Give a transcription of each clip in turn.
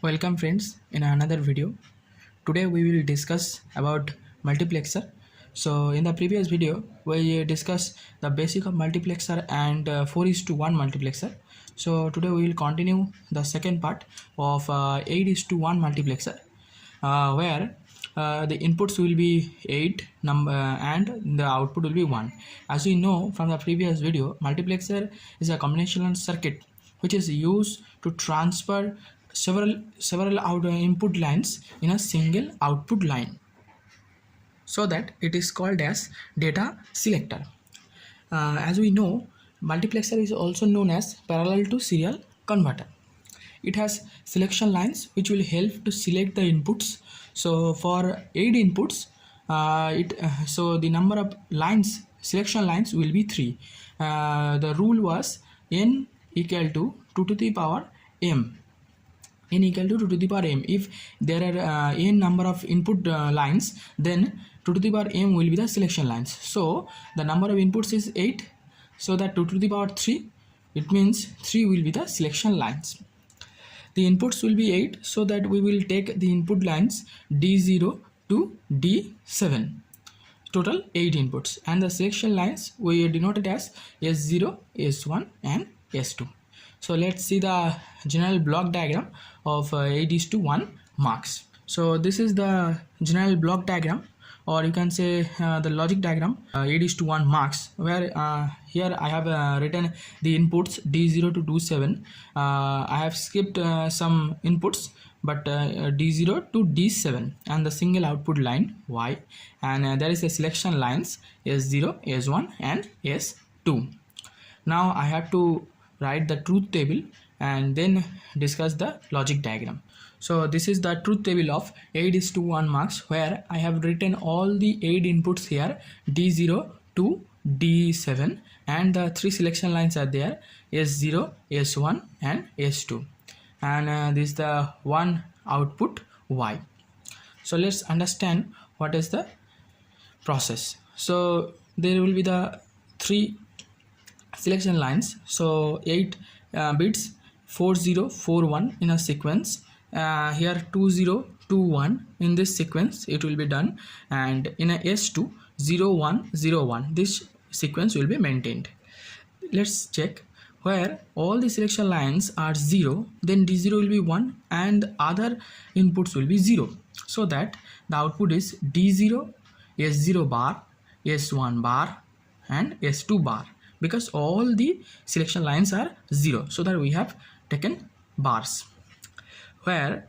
Welcome friends in another video. Today we will discuss about multiplexer. So in the previous video we discussed the basic of multiplexer and 4:1 multiplexer. So today we will continue the second part of 8:1 multiplexer where the inputs will be 8 number and the output will be 1. As we know from the previous video, multiplexer is a combinational circuit which is used to transfer several input lines in a single output line, so that it is called as data selector. As we know, multiplexer is also known as parallel to serial converter. It has selection lines which will help to select the inputs. So for 8 inputs, so the number of lines, selection lines, will be 3. The rule was n equal to 2 to the power m. N equal to 2 to the power m. If there are n number of input lines, then 2 to the power m will be the selection lines. So the number of inputs is 8, so that 2 to the power 3, it means 3 will be the selection lines. The inputs will be 8, so that we will take the input lines D0 to D7. Total 8 inputs, and the selection lines we denoted as S0, S1 and S2. So let's see the general block diagram of 8:1 marks. So this is the general block diagram, or you can say the logic diagram 8:1 marks, where here I have written the inputs D0 to D7. I have skipped some inputs, but D0 to D7 and the single output line Y, and there is a selection lines S0, S1 and S2. Now I have to write the truth table and then discuss the logic diagram. So this is the truth table of 8:1 marks, where I have written all the 8 inputs here D0 to D7, and the 3 selection lines are there S0, S1 and S2, and this is the one output Y. So let's understand what is the process. So there will be the 3 selection lines, so 8 bits 4041 in a sequence, here 2021 in this sequence it will be done, and in a S2 0101 this sequence will be maintained. Let's check. Where all the selection lines are 0, then D0 will be 1 and other inputs will be 0, so that the output is D0, S0 bar, S1 bar and S2 bar, because all the selection lines are 0, so that we have taken bars. Where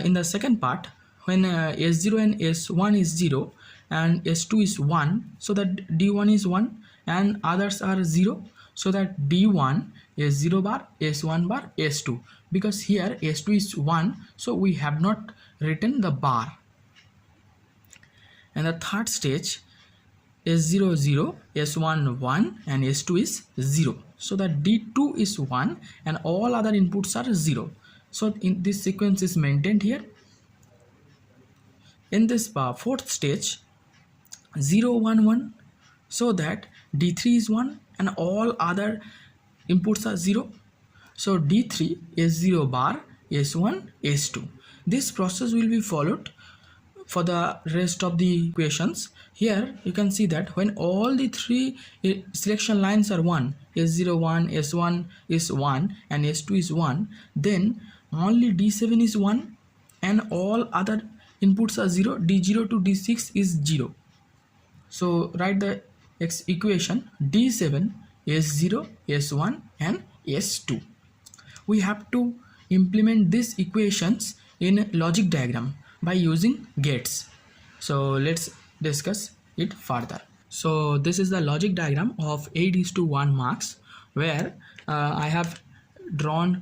in the second part, when S0 and S1 is 0 and S2 is 1, so that D1 is 1 and others are 0, so that D1 is 0 bar, S1 bar, S2, because here S2 is 1, so we have not written the bar. And the third stage, S0 0, S1 1 and S2 is 0, so that D2 is 1 and all other inputs are 0, so in this sequence is maintained here. In this fourth stage, 0 1 1, so that D3 is 1 and all other inputs are 0, so D3 is 0 bar, S1, S2. This process will be followed for the rest of the equations. Here you can see that when all the 3 selection lines are 1, S0 1, S1 is 1 and S2 is 1, then only D7 is 1 and all other inputs are 0, D0 to D6 is 0. So write the equation D7 S0, S1 and S2. We have to implement these equations in logic diagram by using gates. So let's discuss it further. So this is the logic diagram of 8:1 marks, where I have drawn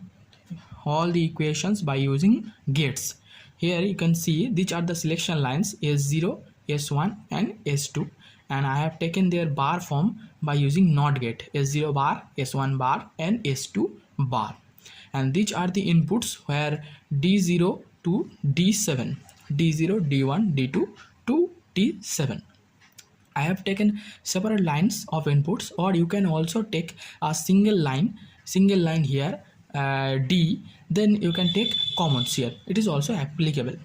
all the equations by using gates. Here you can see these are the selection lines S0, S1 and S2, and I have taken their bar form by using NOT gate, S0 bar, S1 bar and S2 bar. And these are the inputs, where D0 to D7, D0, D1, D2 to D7. I have taken separate lines of inputs, or you can also take a single line here D, then you can take commons here. It is also applicable.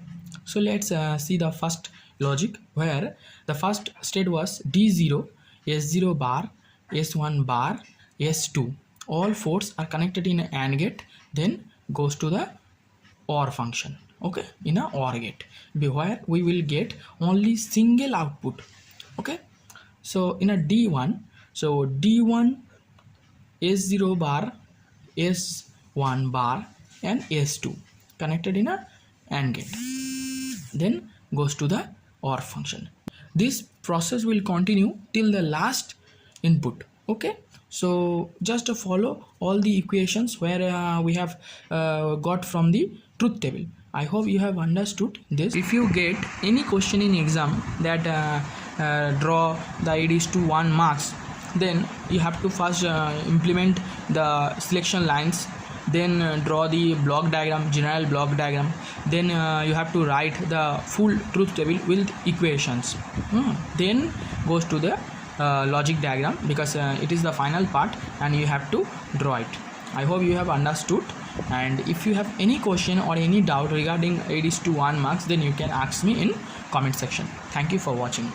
So let's see the first logic, where the first state was D0, S0 bar, S1 bar, S2. All fours are connected in an AND gate, then goes to the OR function. Okay, in a OR gate, where we will get only single output. Okay, so in a D1, so D1, S0 bar, S1 bar and S2 connected in a AND gate, then goes to the OR function. This process will continue till the last input. Okay, so just follow all the equations where we have got from the truth table. I hope you have understood this. If you get any question in exam that draw the it is to 1 marks, then you have to first implement the selection lines, then draw the block diagram, general block diagram, then you have to write the full truth table with equations, then goes to the logic diagram, because it is the final part and you have to draw it. I hope you have understood, and if you have any question or any doubt regarding 8:1 marks, then you can ask me in comment section. Thank you for watching.